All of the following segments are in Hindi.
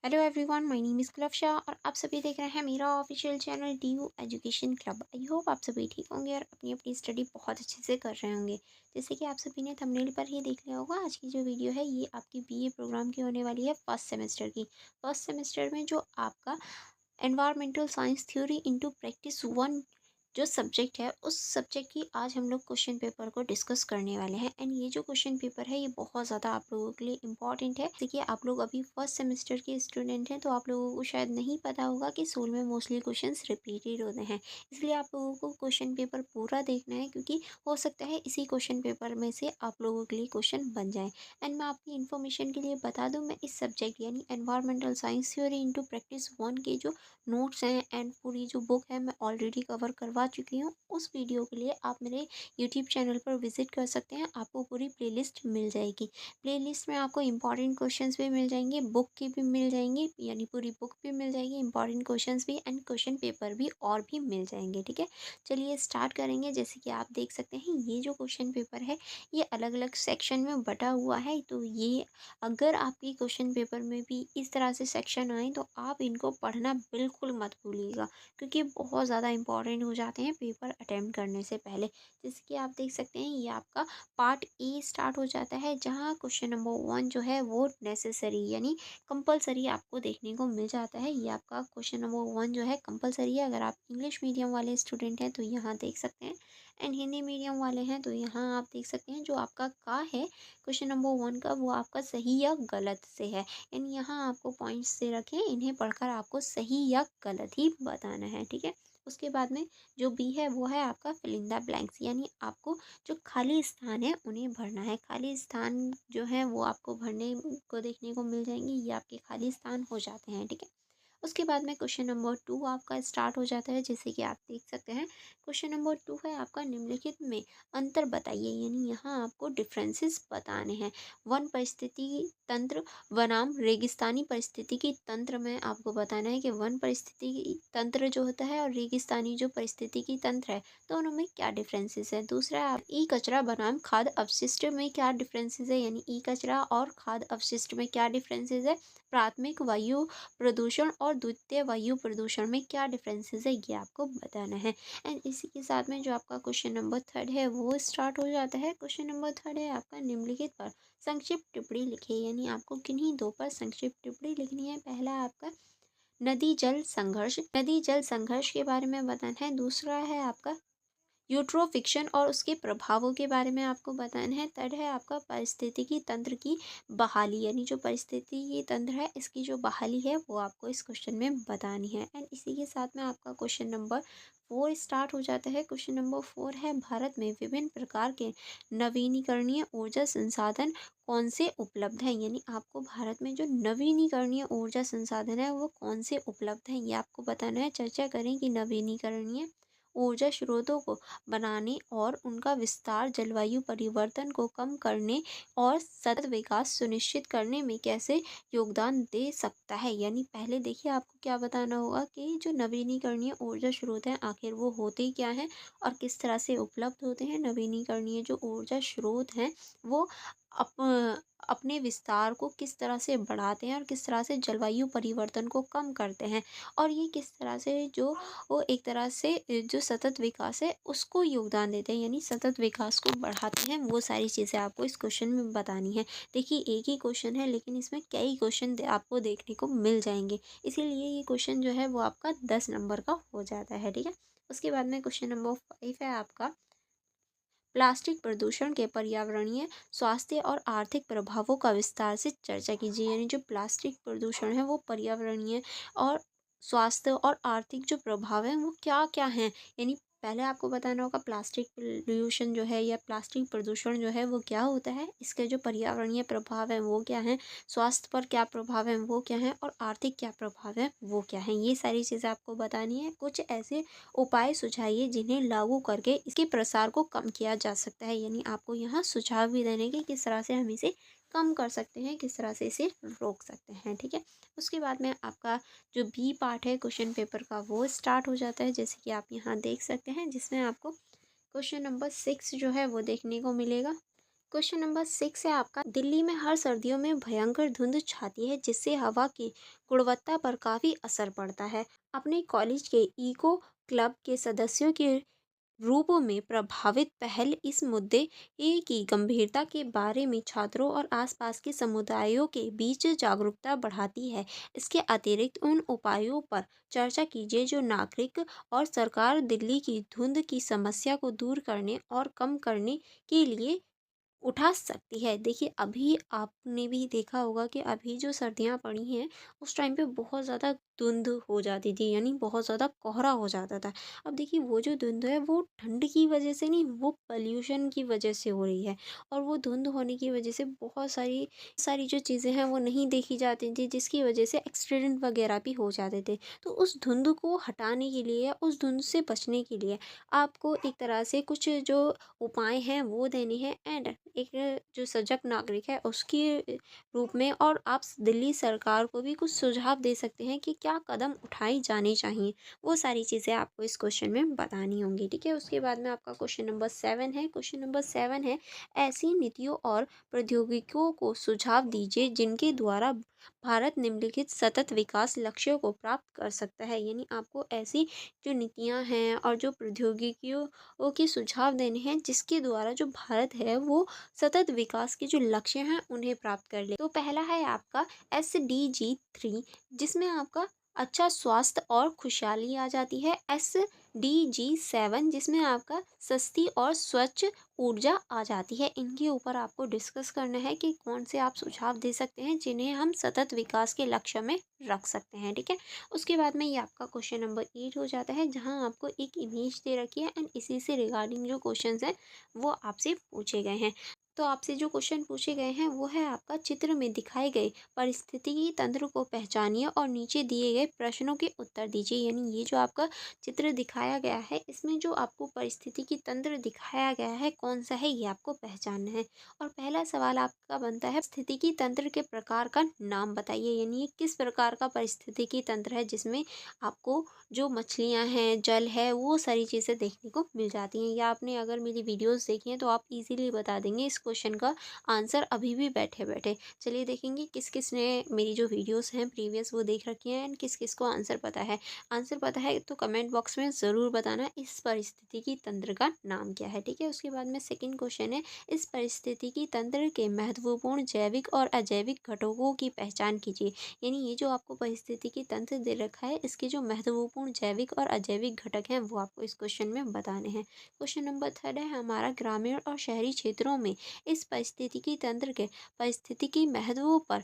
Hello everyone, my name is Kulfasha और आप सभी देख रहे हैं मेरा official channel D U education club. I hope आप सभी ठीक होंगे और अपनी अपनी स्टडी बहुत अच्छे से कर रहे होंगे। जैसे कि आप सभी ने थंबनेल पर ही देख लिया होगा, आज की जो वीडियो है ये आपकी बीए प्रोग्राम की होने वाली है फर्स्ट सेमेस्टर की। फर्स्ट सेमेस्टर में जो आपका environmental science theory into practice one जो सब्जेक्ट है, उस सब्जेक्ट की आज हम लोग क्वेश्चन पेपर को डिस्कस करने वाले हैं। एंड ये जो क्वेश्चन पेपर है ये बहुत ज़्यादा आप लोगों के लिए इम्पॉर्टेंट है। देखिए, आप लोग अभी फर्स्ट सेमेस्टर के स्टूडेंट हैं तो आप लोगों को शायद नहीं पता होगा कि सोल में मोस्टली क्वेश्चंस रिपीटेड होते हैं। इसलिए आप लोगों को क्वेश्चन पेपर पूरा देखना है, क्योंकि हो सकता है इसी क्वेश्चन पेपर में से आप लोगों के लिए क्वेश्चन बन जाए। एंड मैं आपकी इन्फॉर्मेशन के लिए बता दूँ, मैं इस सब्जेक्ट यानी environmental science theory into practice one के जो नोट्स हैं एंड पूरी जो बुक है मैं ऑलरेडी कवर करवा चुकी हूँ। उस वीडियो के लिए आप मेरे यूट्यूब चैनल पर विजिट कर सकते हैं, आपको पूरी प्लेलिस्ट मिल जाएगी। प्लेलिस्ट में आपको इंपॉर्टेंट क्वेश्चंस भी मिल जाएंगे, बुक की भी मिल जाएंगी, यानी पूरी बुक भी मिल जाएगी, इंपॉर्टेंट क्वेश्चंस भी एंड क्वेश्चन पेपर भी और भी मिल जाएंगे। ठीक है, चलिए स्टार्ट करेंगे। जैसे कि आप देख सकते हैं, ये जो क्वेश्चन पेपर है ये अलग अलग सेक्शन में बटा हुआ है। तो ये अगर आपकी क्वेश्चन पेपर में भी इस तरह से सेक्शन आए तो आप इनको पढ़ना बिल्कुल मत भूलिएगा, क्योंकि बहुत ज़्यादा इंपॉर्टेंट हो जाते हैं पेपर अटेम्प्ट करने से पहले। जैसे कि आप देख सकते हैं, ये आपका पार्ट ए स्टार्ट हो जाता है, जहाँ क्वेश्चन नंबर वन जो है वो नेसेसरी यानी कंपलसरी आपको देखने को मिल जाता है। ये आपका क्वेश्चन नंबर वन जो है कंपलसरी है। अगर आप इंग्लिश मीडियम वाले स्टूडेंट हैं तो यहाँ देख सकते हैं, एंड हिंदी मीडियम वाले हैं तो यहाँ आप देख सकते हैं जो आपका का है क्वेश्चन नंबर वन का, वो आपका सही या गलत से है। यानी यहाँ आपको पॉइंट्स दे रखे हैं, इन्हें पढ़कर आपको सही या गलत ही बताना है। ठीक है, उसके बाद में जो बी है वो है आपका फिल इन द ब्लैंक्स, यानी आपको जो खाली स्थान है उन्हें भरना है। खाली स्थान जो है वो आपको भरने को देखने को मिल जाएंगे, ये आपके खाली स्थान हो जाते हैं। ठीक है, उसके बाद में क्वेश्चन नंबर टू आपका स्टार्ट हो जाता है। जैसे कि आप देख सकते हैं, क्वेश्चन नंबर टू है आपका निम्नलिखित में अंतर बताइए, यानी यहाँ आपको डिफरेंसेस बताने हैं। वन परिस्थिति तंत्र बनाम रेगिस्तानी परिस्थितिकी तंत्र में आपको बताना है कि वन परिस्थितिकी तंत्र जो होता है और रेगिस्तानी जो परिस्थितिकी तंत्र है, दोनों में क्या डिफरेंसेस है। दूसरा, आप ई कचरा बनाम खाद्य अपशिष्ट में क्या डिफरेंसेस है, यानी ई कचरा और खाद्य अपशिष्ट में क्या डिफरेंसेस है। प्राथमिक वायु प्रदूषण और द्वितीय वायु प्रदूषण में क्या डिफरेंसेस है, ये आपको बताना है। एंड इसी के साथ में जो आपका क्वेश्चन नंबर थर्ड है वो स्टार्ट हो जाता है। क्वेश्चन नंबर थर्ड है आपका निम्नलिखित पर संक्षिप्त टिप्पणी लिखिए, यानी आपको किन्हीं दो पर संक्षिप्त टिप्पणी लिखनी है। पहला आपका नदी जल संघर्ष के बारे में बताना है। दूसरा है आपका यूट्रोफिक्शन और उसके प्रभावों के बारे में आपको बताना है। थर्ड है आपका पारिस्थितिकी तंत्र की बहाली, यानी जो पारिस्थितिकी तंत्र है इसकी जो बहाली है वो आपको इस क्वेश्चन में बतानी है। एंड इसी के साथ में आपका क्वेश्चन नंबर फोर स्टार्ट हो जाता है। क्वेश्चन नंबर फोर है, भारत में विभिन्न प्रकार के नवीनीकरणीय ऊर्जा संसाधन कौन से उपलब्ध हैं, यानी आपको भारत में जो नवीनीकरणीय ऊर्जा संसाधन है वो कौन से उपलब्ध हैं, ये आपको बताना है। चर्चा करें कि नवीनीकरणीय ऊर्जा स्रोतों को बनाने और उनका विस्तार जलवायु परिवर्तन को कम करने और सतत विकास सुनिश्चित करने में कैसे योगदान दे सकता है। यानी पहले देखिए, आपको क्या बताना होगा कि जो नवीनीकरणीय ऊर्जा स्रोत हैं आखिर वो होते क्या हैं और किस तरह से उपलब्ध होते हैं। नवीनीकरणीय जो ऊर्जा स्रोत हैं वो अपने विस्तार को किस तरह से बढ़ाते हैं और किस तरह से जलवायु परिवर्तन को कम करते हैं, और ये किस तरह से जो वो एक तरह से जो सतत विकास है उसको योगदान देते हैं, यानी सतत विकास को बढ़ाते हैं। वो सारी चीज़ें आपको इस क्वेश्चन में बतानी है। देखिए, एक ही क्वेश्चन है लेकिन इसमें कई क्वेश्चन आपको देखने को मिल जाएंगे, इसीलिए ये क्वेश्चन जो है वो आपका 10 नंबर का हो जाता है। ठीक है, उसके बाद में क्वेश्चन नंबर 5 है आपका प्लास्टिक प्रदूषण के पर्यावरणीय, स्वास्थ्य और आर्थिक प्रभावों का विस्तार से चर्चा कीजिए। यानी जो प्लास्टिक प्रदूषण है वो पर्यावरणीय और स्वास्थ्य और आर्थिक जो प्रभाव हैं वो क्या क्या हैं। यानी पहले आपको बताना होगा प्लास्टिक पोल्यूशन जो है या प्लास्टिक प्रदूषण जो है वो क्या होता है, इसके जो पर्यावरणीय प्रभाव हैं वो क्या हैं, स्वास्थ्य पर क्या प्रभाव है वो क्या है, और आर्थिक क्या प्रभाव है वो क्या है। ये सारी चीज़ें आपको बतानी है। कुछ ऐसे उपाय सुझाइए जिन्हें लागू करके इसके प्रसार को कम किया जा सकता है, यानी आपको यहाँ सुझाव भी देने के किस तरह से हम इसे कम कर सकते हैं, किस तरह से इसे रोक सकते हैं। ठीक है, उसके बाद में आपका जो बी पार्ट है क्वेश्चन पेपर का वो स्टार्ट हो जाता है। जैसे कि आप यहाँ देख सकते हैं, जिसमें आपको क्वेश्चन नंबर 6 जो है वो देखने को मिलेगा। क्वेश्चन नंबर 6 है आपका, दिल्ली में हर सर्दियों में भयंकर धुंध छाती है जिससे हवा की गुणवत्ता पर काफ़ी असर पड़ता है। अपने कॉलेज के इको क्लब के सदस्यों के रूपों में प्रभावित पहल इस मुद्दे की गंभीरता के बारे में छात्रों और आसपास के समुदायों के बीच जागरूकता बढ़ाती है। इसके अतिरिक्त उन उपायों पर चर्चा कीजिए जो नागरिक और सरकार दिल्ली की धुंध की समस्या को दूर करने और कम करने के लिए उठा सकती है। देखिए, अभी आपने भी देखा होगा कि अभी जो सर्दियाँ पड़ी हैं, उस टाइम पे बहुत ज़्यादा धुंध हो जाती थी, यानी बहुत ज़्यादा कोहरा हो जाता था। अब देखिए, वो जो धुंध है वो ठंड की वजह से नहीं, वो पॉल्यूशन की वजह से हो रही है। और वो धुंध होने की वजह से बहुत सारी सारी जो चीज़ें हैं वो नहीं देखी जाती थी, जिसकी वजह से एक्सीडेंट वगैरह भी हो जाते थे। तो उस धुंध को हटाने के लिए या उस धुंध से बचने के लिए आपको एक तरह से कुछ जो उपाय हैं वो देने हैं, एंड एक जो सजग नागरिक है उसके रूप में, और आप दिल्ली सरकार को भी कुछ सुझाव दे सकते हैं कि क्या कदम उठाए जाने चाहिए। वो सारी चीज़ें आपको इस क्वेश्चन में बतानी होंगी, ठीक है। उसके बाद में आपका क्वेश्चन नंबर 7 है। क्वेश्चन नंबर 7 है, ऐसी नीतियों और प्रौद्योगिकियों को सुझाव दीजिए जिनके द्वारा भारत निम्नलिखित सतत विकास लक्ष्यों को प्राप्त कर सकता है। यानी आपको ऐसी जो नीतियाँ हैं और जो प्रौद्योगिकियों के सुझाव देने हैं जिसके द्वारा जो भारत है वो सतत विकास के जो लक्ष्य हैं उन्हें प्राप्त कर ले। तो पहला है आपका SDG 3, जिसमें आपका अच्छा स्वास्थ्य और खुशहाली आ जाती है। SDG 7, जिसमें आपका सस्ती और स्वच्छ ऊर्जा आ जाती है। इनके ऊपर आपको डिस्कस करना है कि कौन से आप सुझाव दे सकते हैं जिन्हें हम सतत विकास के लक्ष्य में रख सकते हैं, ठीक है। उसके बाद में ये आपका क्वेश्चन नंबर 8 हो जाता है, जहां आपको एक इमेज दे रखी है एंड इसी से रिगार्डिंग जो क्वेश्चंस हैं वो आपसे पूछे गए हैं। तो आपसे जो क्वेश्चन पूछे गए हैं वो है आपका, चित्र में दिखाए गए पारिस्थितिकी तंत्र को पहचानिए और नीचे दिए गए प्रश्नों के उत्तर दीजिए। यानी ये जो आपका चित्र दिखाया गया है इसमें जो आपको पारिस्थितिकी तंत्र दिखाया गया है कौन सा है ये आपको पहचानना है। और पहला सवाल आपका बनता है, स्थितिकी तंत्र के प्रकार का नाम बताइए। यानी ये किस प्रकार का पारिस्थितिकी तंत्र है जिसमें आपको जो मछलियाँ हैं, जल है, वो सारी चीज़ें देखने को मिल जाती हैं। या आपने अगर मेरी वीडियोस देखी हैं तो आप इजीली बता देंगे इस क्वेश्चन का आंसर अभी भी बैठे बैठे। चलिए देखेंगे किस किस ने मेरी जो वीडियोस हैं प्रीवियस वो देख रखी हैं एंड किस किस को आंसर पता है। आंसर पता है तो कमेंट बॉक्स में ज़रूर बताना इस परिस्थितिकी तंत्र का नाम क्या है, ठीक है। उसके बाद में सेकंड क्वेश्चन है, इस परिस्थितिकी तंत्र के महत्वपूर्ण जैविक और अजैविक घटकों की पहचान कीजिए। यानी ये जो आपको पारिस्थितिकी तंत्र दे रखा है इसके जो महत्वपूर्ण जैविक और अजैविक घटक हैं वो आपको इस क्वेश्चन में बताने हैं। क्वेश्चन नंबर 3 है हमारा, ग्रामीण और शहरी क्षेत्रों में इस पारिस्थितिकी तंत्र के पारिस्थितिकी महत्व पर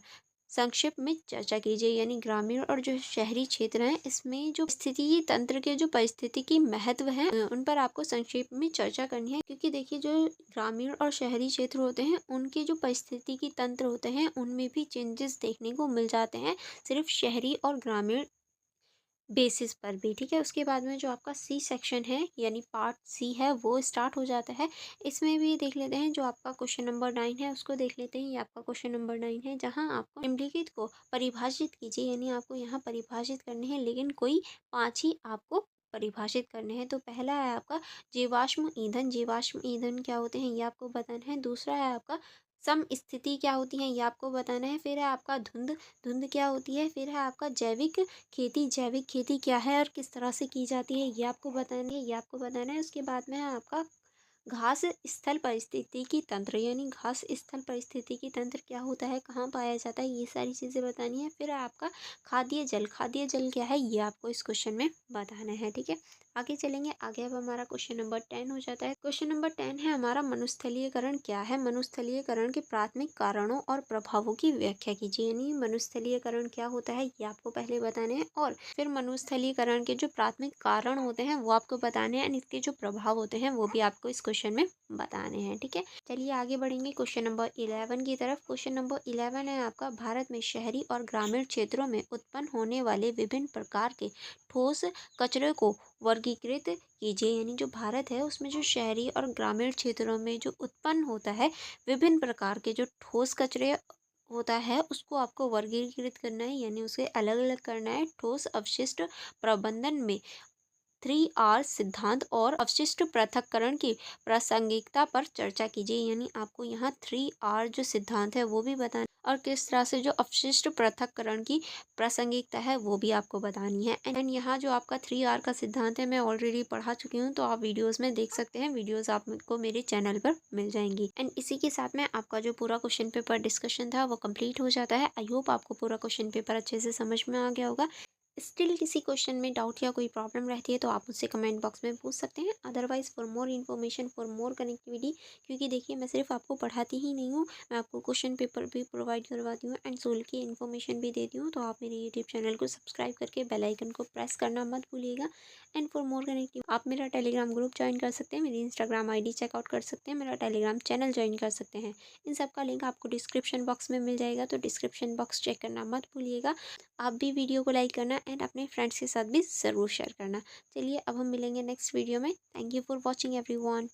संक्षिप्त में चर्चा कीजिए। यानी ग्रामीण और जो शहरी क्षेत्र हैं इसमें जो स्थिति तंत्र के जो पारिस्थितिकी महत्व हैं उन पर आपको संक्षेप में चर्चा करनी है, क्योंकि देखिए जो ग्रामीण और शहरी क्षेत्र होते हैं उनके जो पारिस्थितिकी तंत्र होते हैं उनमें भी चेंजेस देखने को मिल जाते हैं, सिर्फ शहरी और ग्रामीण बेसिस पर भी, ठीक है। उसके बाद में जो आपका सी सेक्शन है यानी पार्ट सी है वो स्टार्ट हो जाता है। इसमें भी देख लेते हैं जो आपका क्वेश्चन नंबर 9 है उसको देख लेते हैं। ये आपका क्वेश्चन नंबर 9 है जहां आपको निम्नलिखित को परिभाषित कीजिए। यानी आपको यहाँ परिभाषित करने हैं लेकिन कोई 5 ही आपको परिभाषित करने हैं। तो पहला है आपका जीवाश्म ईंधन। जीवाश्म ईंधन क्या होते हैं ये आपको बताना है। दूसरा है आपका समस्थिति क्या होती है ये आपको बताना है। फिर है आपका धुंध। धुंध क्या होती है। फिर है आपका जैविक खेती। जैविक खेती क्या है और किस तरह से की जाती है ये आपको बताना है। ये आपको बताना है। उसके बाद में है आपका घास स्थल पारिस्थितिकी तंत्र। यानी घास स्थल पारिस्थितिकी तंत्र क्या होता है, कहाँ पाया जाता है, ये सारी चीज़ें बतानी है। फिर आपका खाद्य जल। खाद्य जल क्या है ये आपको इस क्वेश्चन में बताना है, ठीक है। आगे चलेंगे। आगे अब हमारा क्वेश्चन नंबर 10 हो जाता है। क्वेश्चन नंबर 10 है हमारा, मनुस्थलीकरण क्या है। मनुस्थलीकरण के प्राथमिक कारणों और प्रभावों की व्याख्या कीजिए। यानी मनुस्थलीकरण क्या होता है ये आपको पहले बताने हैं और फिर मनुस्थलीकरण के जो प्राथमिक कारण होते हैं वो आपको बताने हैं, इसके जो प्रभाव होते हैं वो भी आपको इस क्वेश्चन में बताने हैं, ठीक है। चलिए आगे बढ़ेंगे क्वेश्चन नंबर 11 की तरफ। क्वेश्चन नंबर 11 है आपका, भारत में शहरी और ग्रामीण क्षेत्रों में उत्पन्न होने वाले विभिन्न प्रकार के ठोस कचरे को वर्गीकृत कीजिए। यानी जो भारत है उसमें जो शहरी और ग्रामीण क्षेत्रों में जो उत्पन्न होता है विभिन्न प्रकार के जो ठोस कचरे होता है उसको आपको वर्गीकृत करना है, यानी उसे अलग अलग करना है ठोस अपशिष्ट प्रबंधन में 3R सिद्धांत और अवशिष्ट पृथक्करण की प्रासंगिकता पर चर्चा कीजिए। यानी आपको यहाँ 3R जो सिद्धांत है वो भी बताना और किस तरह से जो अपशिष्ट पृथक्करण की प्रासंगिकता है वो भी आपको बतानी है। एंड यहाँ जो आपका 3R का सिद्धांत है मैं ऑलरेडी पढ़ा चुकी हूँ, तो आप वीडियोस में देख सकते हैं। वीडियोस आपको मेरे चैनल पर मिल जाएंगी। एंड इसी के साथ में आपका जो पूरा क्वेश्चन पेपर डिस्कशन था वो कंप्लीट हो जाता है। आई होप आपको पूरा क्वेश्चन पेपर अच्छे से समझ में आ गया होगा। स्टिल किसी क्वेश्चन में डाउट या कोई प्रॉब्लम रहती है तो आप मुझसे कमेंट बॉक्स में पूछ सकते हैं। Otherwise for more information, for more connectivity, क्योंकि देखिए मैं सिर्फ आपको पढ़ाती ही नहीं हूँ, मैं आपको क्वेश्चन पेपर भी प्रोवाइड करवाती हूँ एंड सोल की इन्फॉर्मेशन भी देती हूँ। तो आप मेरे यूट्यूब चैनल को सब्सक्राइब करके बेल आइकन को प्रेस करना मत भूलिएगा। एंड फॉर मोर कनेक्टिव आप मेरा टेलीग्राम ग्रुप ज्वाइन कर सकते हैं, मेरी इंस्टाग्राम ID चेकआउट कर सकते हैं, मेरा टेलीग्राम चैनल ज्वाइन कर सकते हैं। इन सब का लिंक आपको डिस्क्रिप्शन बॉक्स में मिल जाएगा, तो डिस्क्रिप्शन बॉक्स चेक करना मत भूलिएगा। आप भी वीडियो को लाइक करना एंड अपने फ्रेंड्स के साथ भी ज़रूर शेयर करना। चलिए अब हम मिलेंगे नेक्स्ट वीडियो में। Thank you for watching everyone.